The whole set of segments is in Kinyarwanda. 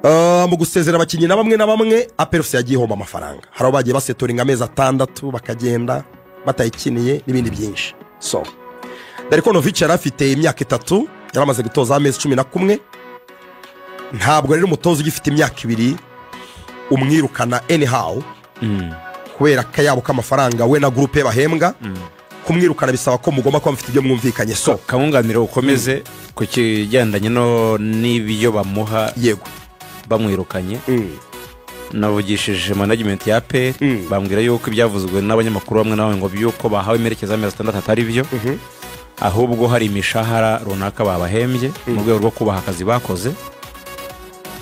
mu gusezera abakinnyi na bamwe APR FC yagiye ihomba amafaranga. Hari abagiye basetoringa amezi 6 bakagenda batayikiniye n'ibindi byinshi. So Darikonovic yari afite imyaka 3, yaramaze gutoza amezi 11. Ntabwo rero umutoza ugifite imyaka 2 umwirukana anyhow kubera kayabo k'amafaranga we na groupe bahembwa. Kumwirukana bisaba ko mugomba kuba mufite ibyo mwumvikanye. So kamunganiro ukomeze ku kigendanye no n'ibyo bamuha yego bamwirukanye. Navugishije management ya APR bambwira yuko ibyavuzwe n'abanyamakuru bamwe nawe ngo byuko bahawe imerekeza amezi 6 atari byo, ahubwo hari imishahara runaka babahembye mu rwego rwo kubaha akazi bakoze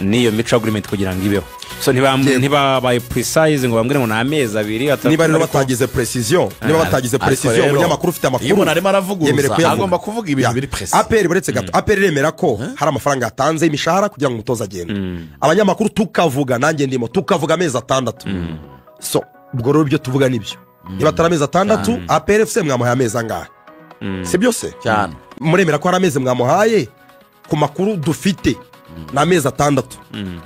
niyo mico agreement kugira ngo ibeho. So ntibabaye precise ngo bambwire ngo na amezi 2 niba rero batagize precision, niba batagize precision umunyamakuru ufite amakuru iyo narimo aravuguruza agomba kuvuga ibintu biri precise. APR buretse gato APR remera ko hari amafaranga yatanze imishahara kugira ngo umutoza agende. Abanyamakuru tukavuga nanjye ndimo tukavuga amezi 6. So ubwo rero byo tuvuga nibyo. Niba taramezi 6 APR FC mwamuhaye amezi angahe? Si byose cyane muremera ko hari amezi mwamuhaye ku makuru dufite na amezi 6.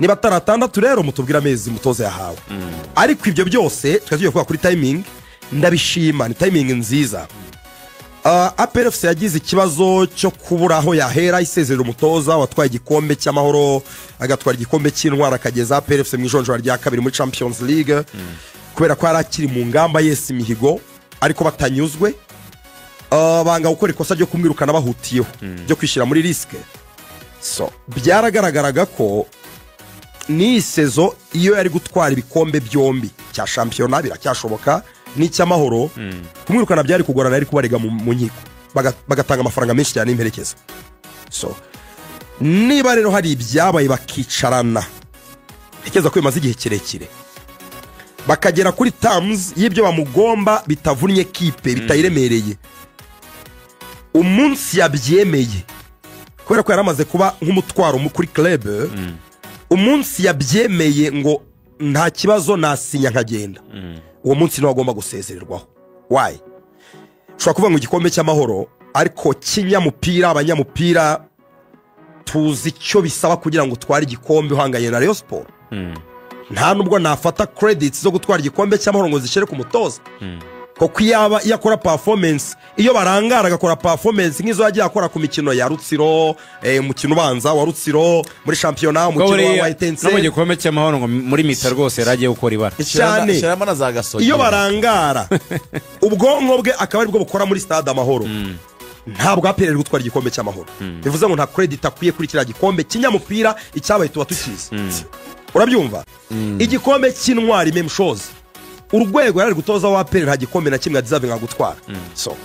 Niba atari 6 rero mutubwira amezi mutoza yahawe. Ariko ibyo byose twagiye kuvuga kuri timing, ndabishima, ni timing nziza. APR FC yagize ikibazo cyo kubura aho yahera isezerera umutoza watwaye igikombe cy'amahoro agatwara igikombe cy'intwara akageza APR FC mu ijonjora rya 2 muri Champions League kubera ko arakiri mu ngamba yesi mihigo ariko batanyuzwe. Banga gukora ikosa ryo kumwirukana bahutiyeho byo kwishyira muri risk. So byaragaragaraga ko ni sezo iyo yari gutwara ibikombe byombi cya championnat biracyashoboka n'icyamahoro kumwirukana byari kugorana ari kubarega mu nkiko bagatanga amafaranga menshi cyane imperekeza. So niba rero hari ibyabaye bakicarana ikeza ko bimaze igihe kirekire bakagera kuri terms y'ibyo bamugomba bitavunnye kipe bitayiremereye, umunsi yabyemeye kubera ko yaramaze kuba nk'umutwaro kuri club, umunsi yabyemeye ngo nta kibazo nasinya nkagenda, uwo munsi niwo agomba gusezererwaho. Why? Ushobora kuvuga ngo igikombe cy'amahoro ariko kinyamupira abanyamupira tuzi icyo bisaba kugira ngo utware igikombe uhanganye na Rayon Sport. Nta nubwo nafata credits zo gutwara igikombe cy'amahoro ngo zishyire ku mutoza. Koko yaba yakora performance iyo barangara agakora performance nk'izo yagiye akora ku mikino ya Rutsiro, umukino ubanza wa Rutsiro muri championnat, umukino wa Itense no mu gikombe cy'amahoro ngo muri mita rwose yaragiye gukora ibara cyane. Iyo barangara ubwonko bwe akaba ari bwo bukora muri stade amahoro, ntabwo APR gutwara igikombe cy'amahoro. Bivuze ngo nta credit akwiye kuri kiriya gikombe kinyamupira icyabaye tuba tukizi. Urabyumva? Igikombe cy'intwari même chose, urwego yari gutoza wa APR nta gikombe na kimwe deserve nka gutwara. So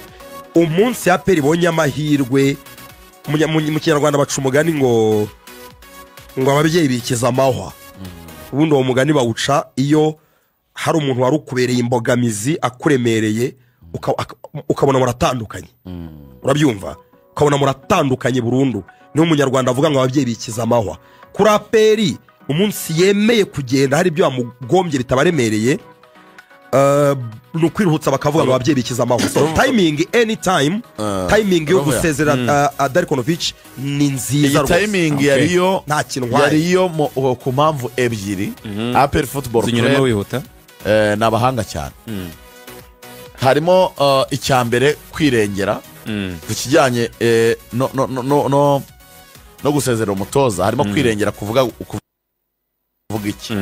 umunsi APR ibonye amahirwe mu Kinyarwanda baca umugani ngo ababyeyi bikiza amahwa. Ubundi uwo mugani bawuca iyo hari umuntu wari ukubereye imbogamizi akuremereye ukabona muratandukanye. Urabyumva? Ukabona muratandukanye burundu. Niyo Umunyarwanda avuga ngo ababyeyi bikiza amahwa. Kuri APR umunsi yemeye kugenda hari ibyo bamugombye bitabaremereye, nukwiruhutsa bakavuga ngo ababyeyi bikiza amahoro. So timing anytime, timing yo gusezera Darikonovic ni nziza rwose. Timing yariyo nta kintu yariyo ku mpamvu ebyiri. APR Football Club nabahanga cyane. Harimo icyambere kwirengera ku kijyanye no gusezera umutoza, harimo kwirengera kuvuga iki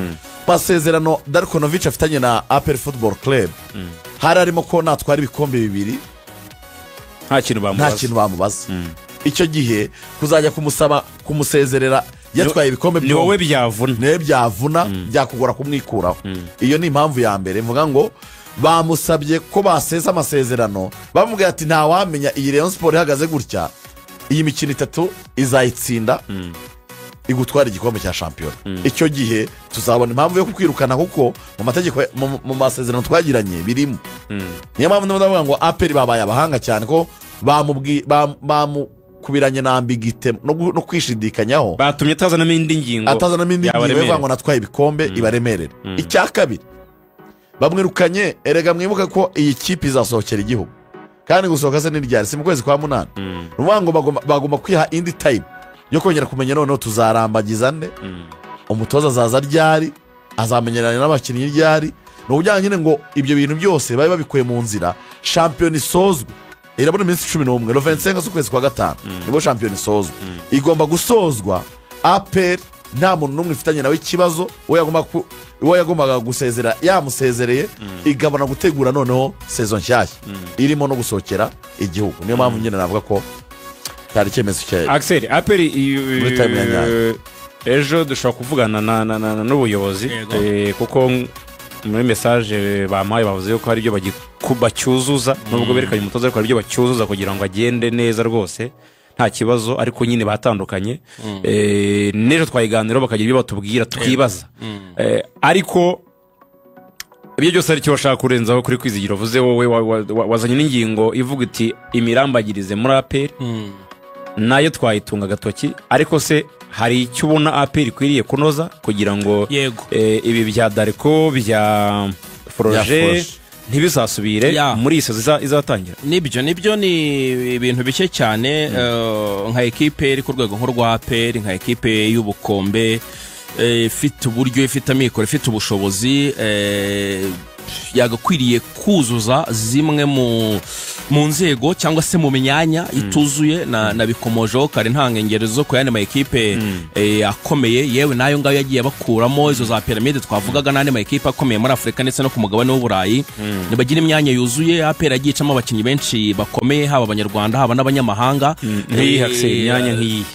masezerano Darikonovic afitanye na APR Football Club. Hari arimo ko natwara ibikombe bibiri nta kintu bamubaza. Icyo gihe kuzajya kumusaba kumusezerera yatwaye ibikombe ni wowe byavuna byakugora kumwikuraho. Iyo ni impamvu ya mbere mvuga ngo bamusabye ko baseza amasezerano, bamubwira ati nta wamenya iyi Rayon Sport ihagaze gutya, iyi mikino 3 izayitsinda igutwara igikombe cya champion. Icyo gihe tuzabona impamvu yo kukwirukana kuko mu mategeko mu masezerano twagiranye birimo. Niyo mpamvu ndavuga ngo APR babaye abahanga cyane ko bamukubiranye na ambiguite no kwishidikanyaho, batumye atazanamo indi ngingo bavuga ngo natwaye ibikombe ibaremerere. Icya kabiri bamwirukanye, erega mwibuka ko iyi kipe izasohokera igihugu kandi gusohoka se n'iryari si mu kwezi kwa 8. Ruvuga ngo bagomba kwiha indi time yo kongera kumenya noneho tuzarambagiza nde umutoza azaza ryari, azamenyerana n'abakinnyi ryari. Ni ukujyana nyine ngo ibyo bintu byose babe babikuye mu nzira, shampiyona isozwe irabona iminsi 11 25 z'ukwezi kwa gatanu nibo shampiyona isozwa. Igomba gusozwa APR nta muntu n'umwe ifitanye nawe ikibazo, uwo yagombaga gusezera yamusezereye, igabana gutegura noneho sezo nshyashya irimo no gusohokera igihugu. Niyo mpamvu nyine navuga ko cyari icyemezo cya Axel APR ejo dushobora kuvugana n'ubuyobozi kuko muri message bampaye bavuze ko hari ibyo bacyuzuza, nubwo berekanye umutoza ariko hari ibyo bacyuzuza kugira ngo agende neza rwose nta kibazo, ariko nyine batandukanye. N'ejo twayiganiraho bakagira ibyo batubwira tukibaza, ariko ibyo byose ari cyo bashaka kurenzaho kuri Kwizigira uvuze wowe wazanye n'ingingo ivuga iti imirambagirize muri APR nayo twayitunga agatoki, ariko se hari icyo ubona APR ikwiriye kunoza kugira ngo ibi bya Darko bya Froje ntibizasubire muri iyi sezo izatangira? Nibyo ni ibintu bike cyane. Nka ekipe iri ku rwego nk'urwa APR, nka ekipe y'ubukombe ifite uburyo, ifite amikoro, ifite ubushobozi, yagakwiriye kuzuza zimwe mu nzego cyangwa se mu myanya ituzuye. nabikomojeho kare nta ngengero zo ku yandi ma ekipe akomeye, yewe nayo ngayo yagiye bakuramo izo za piramide twavugaga n'andi ma ekipe akomeye muri Afurika ndetse no ku mugabane w'Uburayi. Nibagira imyanya yuzuye, APR yagiye icamo abakinnyi benshi bakomeye, haba abanyarwanda haba n'abanyamahanga.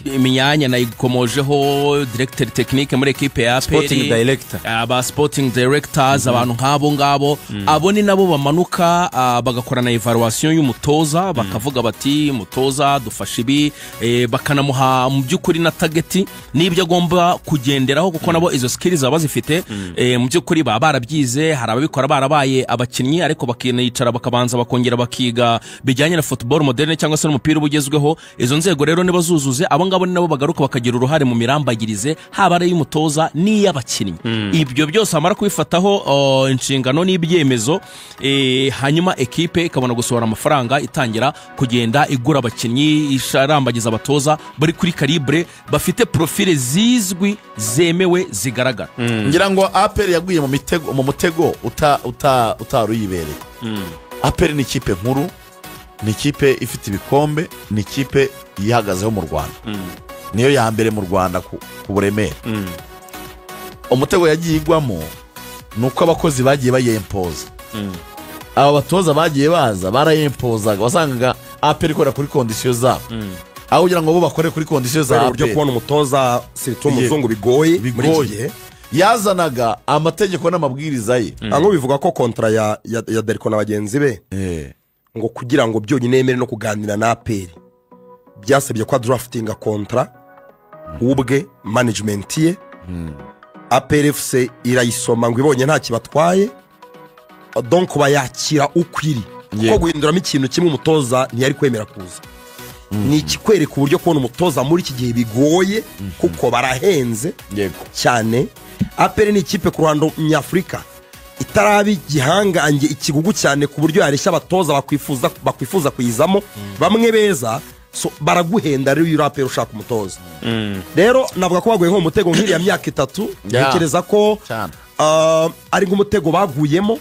Imyanya nayikomojeho directeur technique muri ekipe ya APR, aba sporting directors, abantu nk'abo ngabo, abo ni nabo bamanuka bagakorana evaluation y'umutoza, bakavuga bati umutoza dufasha ibi, bakanamuha mu by'ukuri na target n'ibyo agomba kugenderaho, kuko nabo izo skills baba zifite. Mu by'ukuri baba barabyize, hari ababikora barabaye abakinnyi, ariko bakinicara bakabanza bakongera bakiga bijyanye na football moderne cyangwa se n'umupira ubugezweho. Izo nzego rero niba zuzuze, abo ngabo nabo bagaruka bakagira uruhare mu mirambagirize, haba ari y'umutoza n'iy'abakinnyi. Ibyo byose amara kubifataho inshingano n'ibyemezo, hanyuma ekipe ikabona gusohora amafaranga, itangira kugenda igura abakinnyi, isharambagiza abatoza bari kuri calibre, bafite profile zizwi zemewe zigaragara. Ngira ngo APR yaguye mu mutego utaruyibereye. APR ni ikipe nkuru, ni ikipe ifite ibikombe, ni ikipe yihagazeho mu Rwanda, niyo ya mbere mu Rwanda ku buremere. Umutego yagiye igwamo nuko abakozi bagiye bayempoza. Aba batoza bagiye baza barayempozaga, wasangaga APR ikora kuri kondisiyo zabo, aho kugira ngo bo bakore kuri kondisiyo zabo. Uburyo kubona umutoza sirito umuzungu bigoye muri iki gihe, yazanaga amategeko n'amabwiriza ye. Ango bivuga ko kontra ya Darko na bagenzi be ngo kugira ngo byonyine yemere no kuganira na APR byasabye kwa draftinga kontra ubwe management ye. APR FC irayisoma ngo ibonye nta kibatwaye, donc bayakira ukwiri, kuko guhinduramo ikintu kimwe umutoza ntiyari kwemera kuza. Ni ikikwereka uburyo kubona umutoza muri iki gihe bigoye, kuko barahenze cyane. APR ni ikipe ku ruhando nyafurika itarabi gihangange ikigugu cyane ku buryo yareshya abatoza bakwifuza kuyizamo bamwe beza. So baraguhenda rero iyo APR ushaka umutoza. Rero navuga ko baguye nko mutego nk'iriya myaka 3, ntekereza ko ari nk'umutego baguyemo.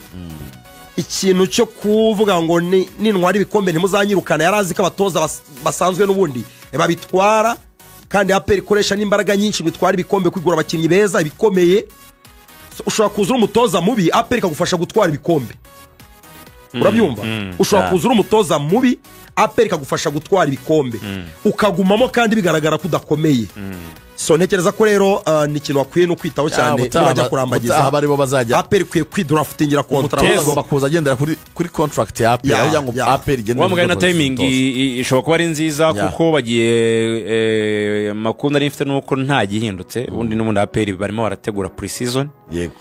Ikintu cyo kuvuga ngo n'intwari ibikombe ntimuzanyirukana, yarazi ko abatoza basanzwe n'ubundi babitwara, kandi APR ikoresha n'imbaraga nyinshi bitwara ibikombe, kwigura abakinnyi beza ibikomeye. Ushobora kuzura umutoza mubi, APR ikagufasha gutwara ibikombe. Urabyumva? Ushobora kuzura umutoza mubi, APR ikagufasha gutwara ibikombe, ukagumamo kandi bigaragara kudakomeye. So ntekereza ko rero ni ikintu wakwiye no kwitaho cyane bajya kurambagiza. APR ikwiye kwidraftingira kontra, bagomba kuza agendera kuri contract ya APR, aho ngo APR igende. Wamugana na timing ishobora kuba ari nziza, kuko bagiye makunda ari mfite nuko nta gihindutse. Ubundi n'ubundi APR barimo barategura pre-season. Yego.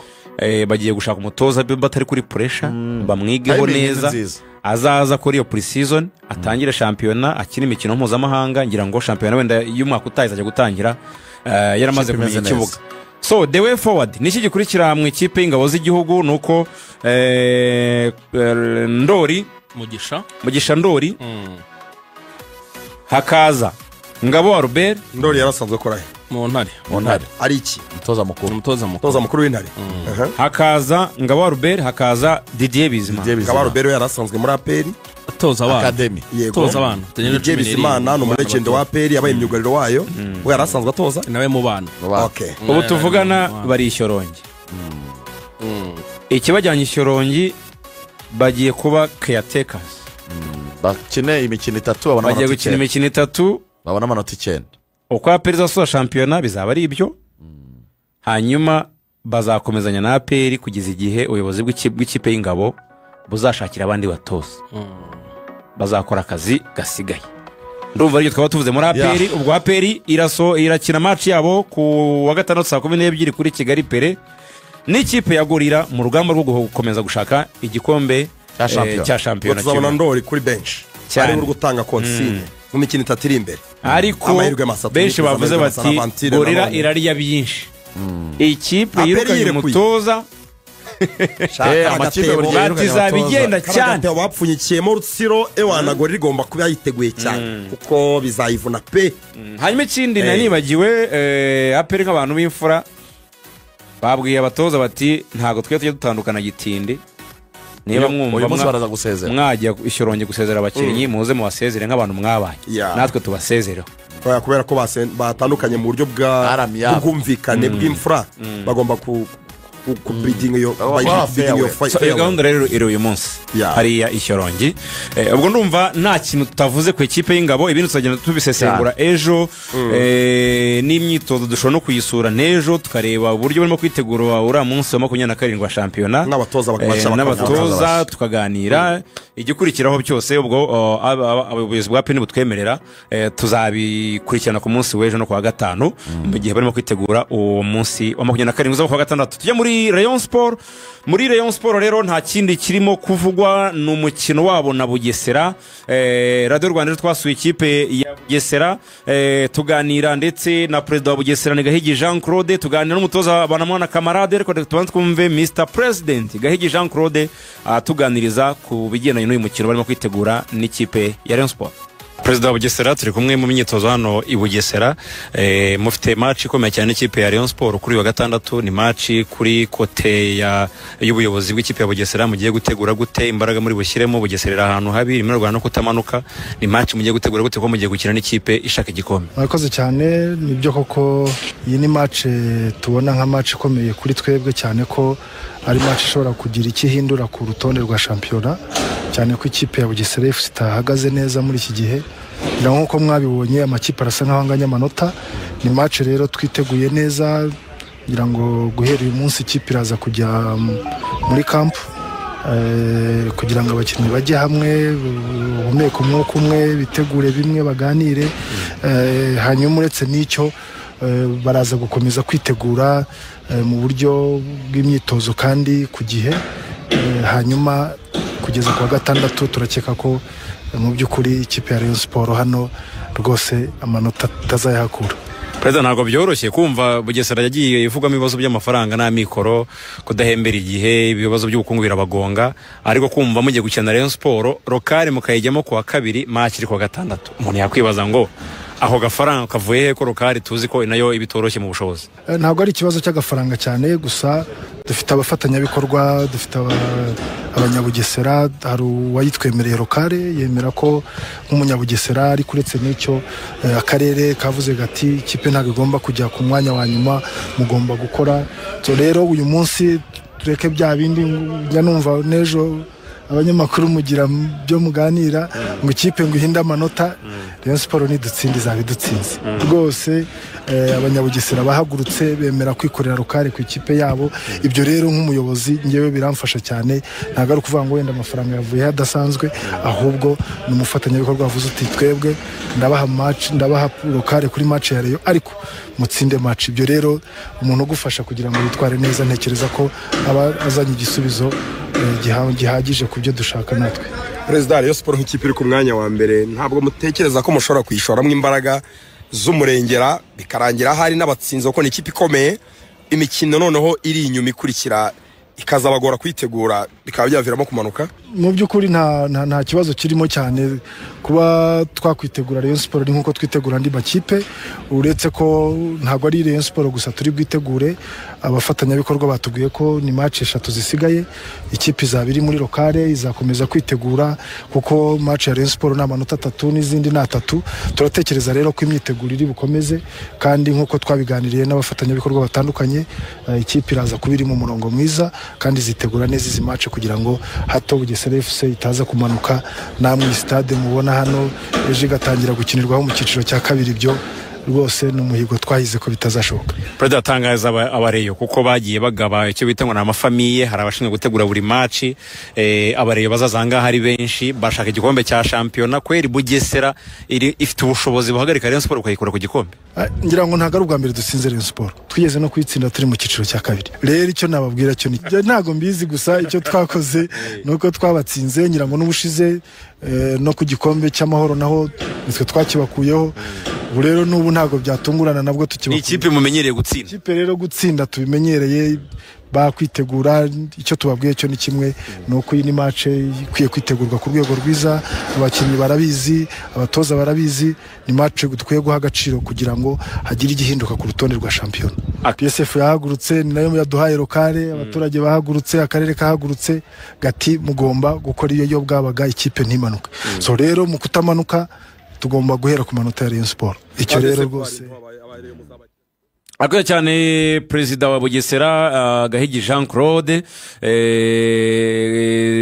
Bagiye gushaka umutoza batari kuri pressure, bamwigeho neza, azaza kuri iyo pre-season, atangire shampiyona, akina imikino mpuzamahanga. Ngira ngo shampiyona wenda y'umwaka utahize ajya gutangira yaramaze kumenya ikibuga. So the way forward niki gikurikira mu ikipe y'ingabo z'igihugu nuko Ndori Mugisha Ndori hakaza Ngabo wa Robert. Ndori yarasanzwe akora he? mu ntare ari iki umutoza mukuru w'intare hakaza Ngabo Albert hakaza Didier Bizimana. Ngabo Albert yari asanzwe muri APR atoza abana Academy atoza abana Didier Bizimana ni umulegend wa APR yabaye imyugariro wayo we yari asanzwe atoza nawe mu bana. okay ubu tuvugana bari Ishyorongi ikibajyanye Ishyorongi bagiye kuba caretakers bakine imikino 3 babona bagiye gukina imikino 3 babona amanota 9 uko APR izasoza shampiyona bizaba ari ibyo hanyuma bazakomezanya na APR kugeza igihe ubuyobozi bw'ikipe y'Ingabo buzashakira abandi batoza bazakora akazi gasigaye. Ndumva ariko twaba tuvuze muri APR ubwo APR irakina match yabo ku wa gatandatu saa 12 kuri Kigali Pere n'ikipe ya Gorira mu rugamba rwo gukomeza gushaka igikombe cya shampiyona. Tuzabona Ndori kuri bench ari uri gutanga consigne mu mikino 3 iri imbere ariko benshi bavuze bati Gorira irariya byinshi ikipe yirukanye umutoza amakipe batizabigenda cyane bapfunyikiyemo Rutsiro ewana Gorira igomba kuba yiteguye cyane kuko bizayivuna pe. Hanyuma ikindi nanibagiwe APR nk'abantu b'imfura babwiye abatoza bati ntago twe tujye dutandukana gitinde niba mwumva baraza gusezera mwajya Ishyorongi gusezera abakinnyi muze mu basezere nk'abantu mwabanye natwe tubasezeraho kubera ko batandukanye mu buryo bw'ubwumvikane bw'imfura bagomba kubridinga yo gahunda rero iri uyu munsi hariya Ishyorongi. Ubwo ndumva nta kintu tutavuze ku ikipe y'Ingabo ibintu tuzagenda tubisesengura ejo n'imyitozo dushobora no kuyisura n'ejo tukareba uburyo barimo kwitegura uriya munsi wa 27 wa shampiyona n'abatoza tukaganira igikurikiraho byose. Ubwo abayobozi bwa PN butwemerera tuzabikurikirana ku munsi w'ejo no ku wa gatanu mu gihe barimo kwitegura uwo munsi wa 27 uza ku wa gatandatu. Tujya muri Rayon Sport. Muri Rayon Sport rero nta kindi kirimo kuvugwa n'umukino wabo na Bugesera. Radio Rwanda twasuye ikipe ya Bugesera tuganira ndetse na president wa Bugesera ni Gahigi Jean Claude, tuganira n'umutoza Banamwana Camarade ariko tubanze kumve Mr President Gahigi Jean Claude tuganiriza ku bigendanye n'uyu mukino barimo kwitegura n'ikipe ya Rayon Sport. President wa Bugesera turi kumwe mu myitozo hano i Bugesera mufite match ikomeye cyane n'ikipe ya Rayon Sport kuri wa gatandatu. Ni match kuri kote y'ubuyobozi bw'ikipe ya Bugesera mugiye gutegura gute imbaraga muri bushyiremo Bugesera ahantu habi rimwe rwanda no kutamanuka. Ni match mugiye gutegura gute ko mugiye gukina n'ikipe ishaka igikombe? Murakoze cyane nibyo koko iyi ni match tubona nka match ikomeye kuri twebwe cyane ko ari match ishobora kugira ikihindura ku rutonde rwa shampiyona cyane ko ikipe ya Bugesera FC itahagaze neza muri iki gihe nkuko mwabibonye amakipe arasa nkaho anganya amanota. Ni match rero twiteguye neza ngira ngo guhera uyu munsi ikipe iraza kujya muri camp kugira ngo abakinnyi bajye hamwe bahumeke umwuka umwe bitegure bimwe baganire hanyuma uretse n'icyo baraza gukomeza kwitegura mu buryo bw'imyitozo kandi ku gihe hanyuma kugeza ku wa gatandatu turakeka ko mu by'ukuri ikipe ya Rayon Sport hano rwose amanota tutazayahakura. President ntabwo byoroshye kumva Bugesera yagiye ivugamo ibibazo by'amafaranga n'amikoro kudahembera igihe ibibazo by'ubukungu birabagonga ariko kumva mugiye gukina Rayon Sport lokale mukayijyamo ku wa kabiri match iri ku wa gatandatu umuntu yakwibaza ngo aho gafaranga kavuye he ko lokale tuzi ko inayo ibitoroshye mu bushobozi? Ntabwo ari ikibazo cy'agafaranga cyane gusa dufite abafatanyabikorwa dufite abanyabugesera hari uwayitwemereye lokale yemera ko nk'umunyabugesera ari kuretse n'icyo akarere kavuze gati ikipe ntabwo igomba kujya ku mwanya wa nyuma mugomba gukora. So rero uyu munsi tureke bya bindi njya numva n'ejo abanyamakuru mugira byo muganira ngo ikipe ngo ihinde amanota. Rayon Sport ni dutsindi zabidutsinze rwose. Abanyabugesera bahagurutse bemera kwikorera lokale ku ikipe yabo. Ibyo rero nk'umuyobozi ngewe biramfasha cyane ntabwo ari ukuvuga ngo wenda amafaranga yavuye hadasanzwe ahubwo ni umufatanyabikorwa wavuze uti twebwe ndabaha lokale kuri match ya Rayon ariko mutsinde match. Ibyo rero umuntu ugufasha kugira ngo yitware neza ntekereza ko aba azanye igisubizo gihagije ku byo dushaka natwe. President Rayon Sport nk'ikipe iri ku mwanya wa mbere ntabwo mutekereza ko mushobora kuyishoramo imbaraga z'umurengera bikarangira hari n'abatsinze kuko ni ikipe ikomeye imikino noneho iri inyuma ikurikira ikazabagora kwitegura bikaba byaviramo kumanuka? mu by'ukuri nta kibazo kirimo cyane kuba twakwitegura Rayon Sport nkuko twitegura andi makipe, uretse ko ntabwo ari Rayon Sport gusa turi bwitegure. Abafatanyabikorwa batubwiye ko ni match 3 zisigaye, ikipe izaba iri muri lokale izakomeza kwitegura kuko match ya Rayon Sport ni amanota 3 n'izindi na 3. Turatekereza rero ko imyiteguro iri bukomeze, kandi nkuko twabiganiriye n'abafatanyabikorwa batandukanye, ikipe iraza kuba iri mu murongo mwiza kandi zitegura neza izi match kugira ngo hato Bugesera FC itaza kumanuka namwe stade mubona hano eje gatangira gukinirwaho mu cyiciro cya kabiri. Byo rwose n'umuhigo twahize ko bitazashoboka. President atangaza abareyo kuko bagiye bagaba icyo bita ngo na amafamiye, hari abashinzwe gutegura buri match, abareyo bazazanga hari benshi bashaka igikombe cya championnat. Kweri Bugesera ifite ubushobozi buhagarika Rayon Sport ukayikura ku gikombe? Ngira ngo ntago ari ubwa mbere dutsinze Rayon Sport, twigeze no kwitsinda turi mu cyiciro cya kabiri. Rero icyo nababwira cyo ntago mbizi, gusa icyo twakoze nuko twabatsinze. Ngira ngo n'ubushize no ku gikombe cy'amahoro naho nitwe twakibakuyeho. Rero n'ubu ntago byatungurana nabwo tukibakuye. Ikipe mumenyereye gutsinda. Ikipe rero gutsinda tubimenyereye, bakwitegura. Icyo tubabwiye cyo ni kimwe, nuko iyi ni match ikwiye kwitegurwa ku rwego rwiza. Abakinnyi barabizi, abatoza barabizi, ni match dukwiye guha agaciro kugira ngo hagire igihinduka ku rutonde rwa shampiyona. PSF yahagurutse, ni nayo yaduhaye lokale, abaturage bahagurutse, akarere kahagurutse gati mugomba gukora iyo bwabaga ikipe ntimanuka. So rero mu kutamanuka tugomba guhera ku manota ya Rayon Sport. Icyo rero rwose akoze cyane Perezida wa Bugesera Gahigi Jean Claude.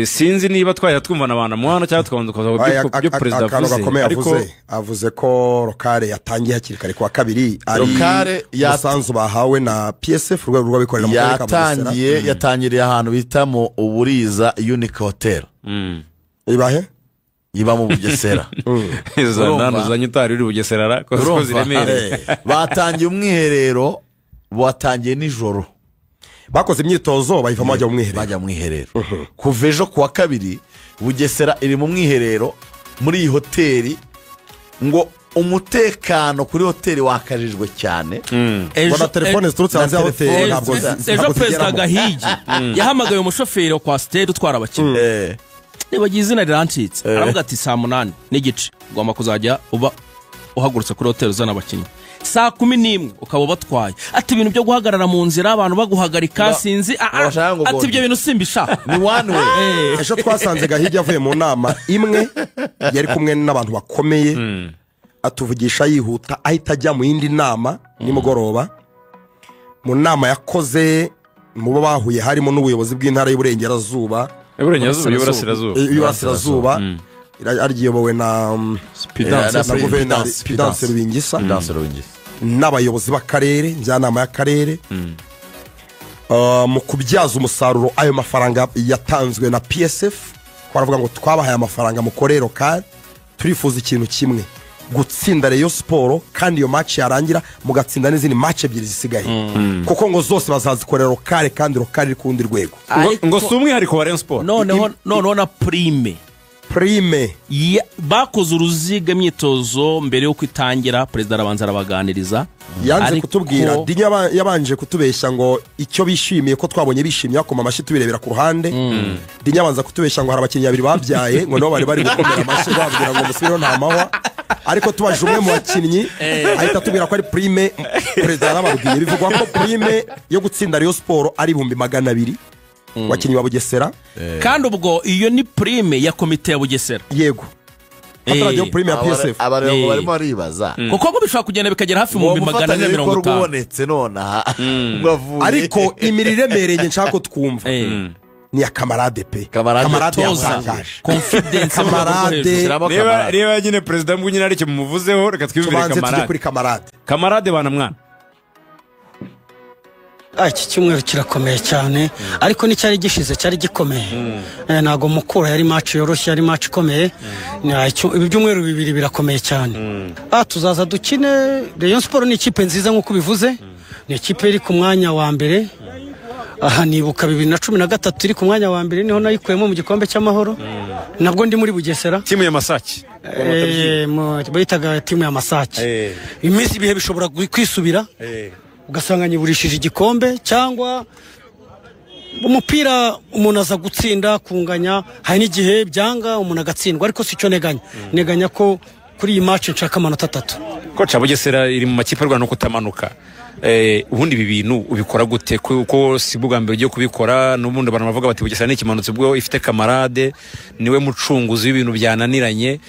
Sinzi niba twaya twumvana abana mwana cyangwa twumva byo Perezida avuze, ariko avuze ko lokale yatangiye hakiri kare kwa kabiri. Lokale yasanzu bahawe na PSF urwego rw'abikorera mu karere ka Bugesera. Yatangiriye ahantu bita mu Uburiza Unique Hotel. Ibahe iba mu Bugesera. Zanano zanyutari uri Bugesera ra ko ziremere. Batangiye umwiherero, batangiye nijoro. Bakoze imyitozo bayivamo bajya mu mwiherero. Kuva ejo kuwa kabiri Bugesera iri mu mwiherero muri iyi hoteli, ngo umutekano kuri hoteli wakajijwe cyane. Bona telefone ziturutse hanze ya hoteli ntabwo ejo Perezida Gahigi yahamagaye umushoferi kwa Stade utwara abakinnyi. Nibagize izina rirancitse, aravuga ati 8:30 ugomba kuzajya uba uhagurutse kuri hotel uzana abakinnyi 11:00 ukaba batwaye. Ati ibintu byo guhagarara mu nzira abantu baguhagarika sinzi, ati ibyo bintu simbisha ni one way. Ejo twasanze Gahigi yavuye mu nama imwe yari kumwe n'abantu bakomeye, atuvugisha yihuta ahita ajya mu yindi nama nimugoroba. Mu nama yakoze mu bahuye harimo n'ubuyobozi bw'intara y'Uburengerazuba, Iburasirazuba ariyobowe na Spidance Rubingisa n'abayobozi b'akarere, njyanama y'akarere, mu kubyaza umusaruro ayo mafaranga yatanzwe na PSF. Baravuga ngo twabahaye amafaranga mukorera lokale, turifuza ikintu kimwe, gutsinda Rayon Sport, kandi iyo match yarangira mugatsinda n'izindi match ebyiri zisigaye, kuko ngo zose bazazikorera lokale kandi lokale iri kundi rwego. Ngo sumwe hari ko Rayon Sport noneho na prime bakoze uruziga imyitozo mbere yo kwitangira. Perezida arabanza arabaganiriza, yanze kutubwira. Dinya yabanje kutubeshya ngo icyo bishimiye ko twabonye bishimye akoma amashyi tubirebera ku ruhande. Dinya abanza kutubeshya ngo hari abakinnyi babiri babyaye ngo nabo bari gukomera amashyi babwira ngo musubire nta mahwa, ariko tubaje umwe mu bakinnyi ahita tubwira ko ari prime. Perezida arababwiye bivugwa ko prime yo gutsinda Rayon Sport ari 200,000 wakinnyi wa Bugesera, kandi ubwo iyo ni prime ya komite ya Bugesera. Yego atarajya prime ya PSF. Abarego barimo aribaza kuko ngo bishobora kugenda bikagera hafi mu 250 ubonetse nonaha. Ariko imirire mereye nshaka twumva ni ya kamarade pe, kamarade yatangaje confidence. Kamarade reba nyine Perezida mbunye ari cyo mumuvuzeho, reka twibwire kamarade bana mwana. Iki cyumweru kirakomeye cyane, ariko n'icyari gishize cyari gikomeye. Nago mukura yari match yoroshye, yari match ikomeye. Ibi byumweru bibiri birakomeye cyane. Tuzaza dukine. Rayon Sport ni ikipe nziza nk'uko bivuze, ni ikipe iri ku mwanya wa mbere. Nibuka 2013 iri ku mwanya wa mbere, niho nayikuyemo mu gikombe cy'amahoro. Nabwo ndi muri Bugesera, timu ya Masaki, bayitaga timu ya Masaki. Iminsi bihe bishobora kwisubira, ugasanga nyiburishije igikombe cyangwa umupira umuntu aza gutsinda kunganya hari n'igihe byanga umuntu agatsindwa ariko si cyo neganya ko kuri iyi match nshaka amanota 3 koca Bugesera iri mu makipe arwana no kutamanuka ubundi ibi bintu ubikora gute kuko si bwa mbere ugiye kubikora n'ubundi abantu bavuga bati Bugesera ni ikimanutse ubwo ifite kamarade niwe mucunguzi w'ibintu byananiranye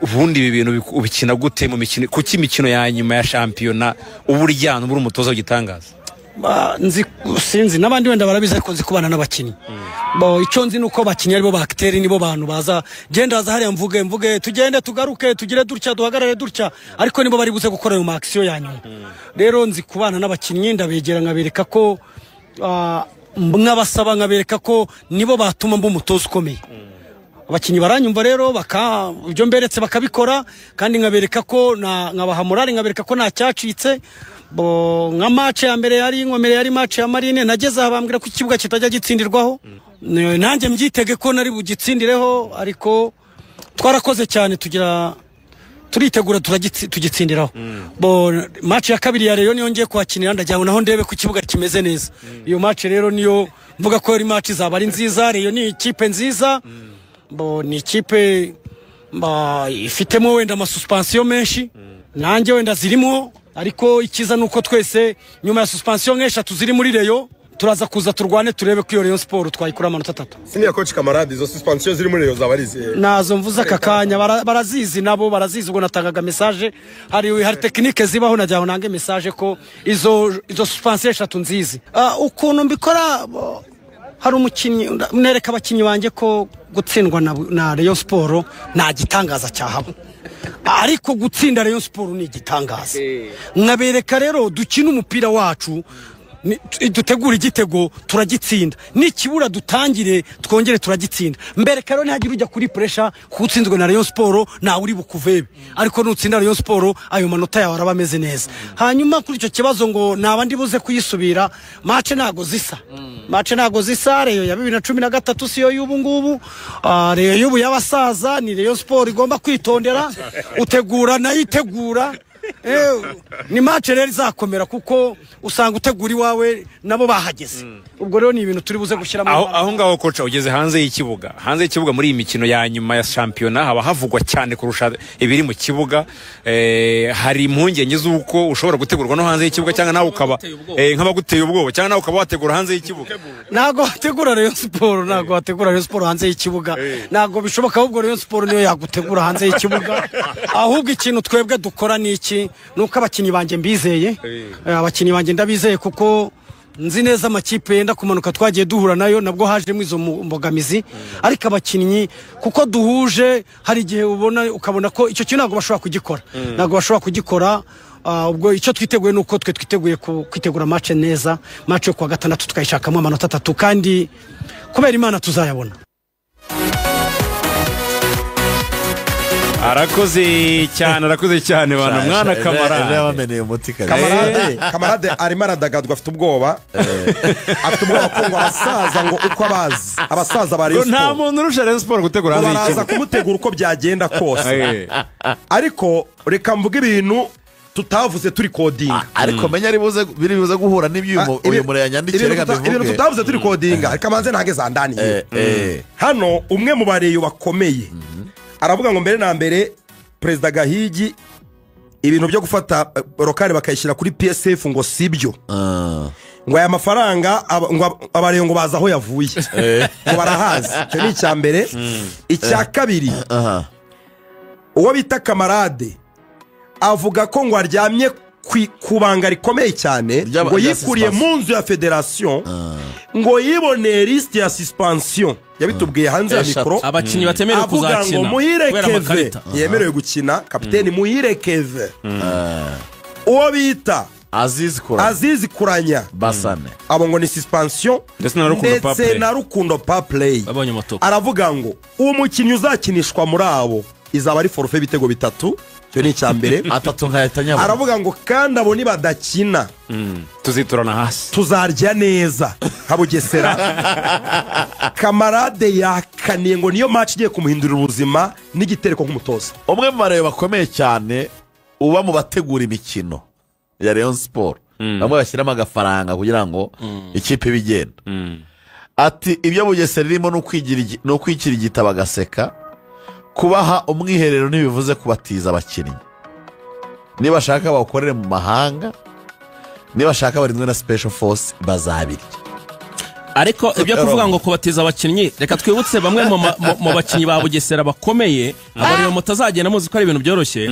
ubundi ibi bintu ubikina gute mu mikino kuki imikino ya nyuma ya shampiyona uburyano buri umutoza w'igitangaza sinzi n'abandi wenda barabizi ariko nzi kubana n'abakinnyi icyo nzi nuko abakinnyi aribo bakiteri nibo bantu baza genda za hariya mvuge tugende tugaruke tugire dutya duhagarare dutya ariko nibo bari buze gukora ayo maakisiyo ya nyuma rero nzi kubana n'abakinnyi ndabegera nkabereka ko nkabasaba nkabereka ko nibo batuma mba umutoza ukomeye abakinnyi baranyumva rero ibyo mberetse bakabikora kandi nkabereka ko nkabaha morale nkabereka ko nta cyacitse nka match ya mbere yari inkomere yari match ya Marine nageze abambwira ko ikibuga kitajya gitsindirwaho nanjye mbyitege ko nari bugitsindireho ariko twarakoze cyane turitegura tugitsindiraho match ya kabiri ya Rayon niyo ngiye kwakinira ndajyaho naho ndebe ko ikibuga kimeze neza iyo match rero niyo mvuga ko ari match zaba ari nziza Rayon ni ikipe nziza ni ikipe ifitemo wenda amasuspension menshi nanjye wenda zirimo ariko ikiza nuko twese nyuma ya suspension nk'eshatu ziri muri Rayon turaza kuza turwane turebe ko iyo Rayon Sport twayikura amanota 3 senior coach kamarade izo suspension ziri muri Rayon zabarize nazo mvuza kakanya barazizi nabo barazizi ubwo natangaga message hari technique zibaho najyaho nange message ko izo suspension eshatu nzizi ukuntu mbikora hari umukinnyi nereka abakinnyi banjye ko gutsindwa na Rayon Sport nta gitangaza cyahabo ariko gutsinda Rayon Sport ni igitangaza nkabereka rero dukina umupira wacu dutegura igitego turagitsinda nikibura dutangire twongere turagitsinda mbereka rero ntagira ujya kuri pressure kutsinzwe na Rayon Sport nawe uri bukuvebe ariko nutsinda Rayon Sport ayo manota yawe araba ameze neza hanyuma kuri icyo kibazo ngo nabandi buze kuyisubira match nago zisa Rayon ya 2013 siyo y'ubu ngubu Rayon y'ubu y'abasaza ni Rayon Sport igomba kwitondera utegura nayitegura ni match rero izakomera kuko usanga utegura iwawe nabo bahageze ubwo rero ni ibintu turi buze gushyiramo aho ngaho koca ugeze hanze y'ikibuga muri iyi mikino ya nyuma ya shampiyona haba havugwa cyane kurusha ibiri mu kibuga hari impungenge z'uko ushobora gutegurwa no hanze y'ikibuga cyangwa nawe ukaba nk'abaguteye ubwoba cyangwa nawe ukaba wategura hanze y'ikibuga ntago wategura Rayon Sport hanze y'ikibuga ntago bishoboka ahubwo Rayon Sport niyo yagutegura hanze y'ikibuga ahubwo ikintu twebwe dukora ni iki nuko abakinnyi banjye mbizeye abakinnyi banjye ndabizeye kuko nzi neza amakipe yenda kumanuka twagiye duhura nayo nabwo hajemo izo mbogamizi ariko abakinnyi kuko duhuje hari igihe ukabona ko icyo kintu ntabwo bashobora kugikora ubwo icyo twiteguye nuko twiteguye kwitegura match neza match yo kuwa gatandatu tukayishakamo amanota 3 kandi kubera Imana tuzayabona arakoze cyane bana mwana kamarade arimo aradagadwa afite ubwoba ko ngo abasaza ngo uko abasaza ba Rayon Sport nta muntu urusha Rayon Sport gutegura hanze y'ikibuga baraza kumutegura uko byagenda kose ariko reka mvuge ibintu tutavuze turi codinga ariko menya biri buze guhura n'ibyumo uyu mure yanyandikire reka bivuge ibintu tutavuze turi codinga ariko amanze ntage zandani hano umwe mu bareyo bakomeye aravuga ngo mbere na mbere Perezida Gahigi ibintu byo gufata rokari bakayishyira kuri PSF ngo sibyo ngo aya mafaranga ngo abareyo ngo baza aho yavuye ngo barahazi cyo ni icya mbere icya kabiri uwo bita kamarade avuga ko ngo aryamye kubanga rikomeye cyane ngo yikuriye mu nzu ya federation ngo yiboneye liste ya suspension yabitubwiye hanze ya mikro abakinnyi batemerewe kuzakina avuga ngo Muhire Keve yemerewe gukina kapiteni Muhire Keve uwo bita Azizi Kuranya Basane abo ngo ni suspension ndetse na Rukundo pa play aravuga ngo uwo mukinnyi uzakinishwa muri abo izaba ari forfait bitego 3 cyo ni cyambere 3 nkayatanya aravuga ngo kandi abo ni badakina tuziturana hasi tuzarya neza Bugesera kamarade yakaniye ngo niyo match igiye kumuhindurira ubuzima n'igitereko nk'umutoza umwe mu bareyo bakomeye cyane uba mu bategura imikino ya Rayon Sport bamwe bashyiramo agafaranga kugira ngo ikipe bigenda ati ibyo Bugesera irimo ni ukwikirigita bagaseka, kubaha umwiherero ntibivuze kubatiza abakinnyi, nibashaka bawukorere mu mahanga, nibashaka barindwe na special force bazabirya. ariko ibyo kuvuga ngo kubatiza abakinnyi, reka twibutse bamwe mu bakinnyi ba Bugesera bakomeye, abariyo mutazagenda muzi ko ari ibintu byoroshye,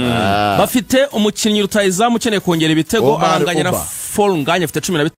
bafite umukinnyi rutayizamu ukeneye kongera ibitego, aranganya na Folnganye afite 15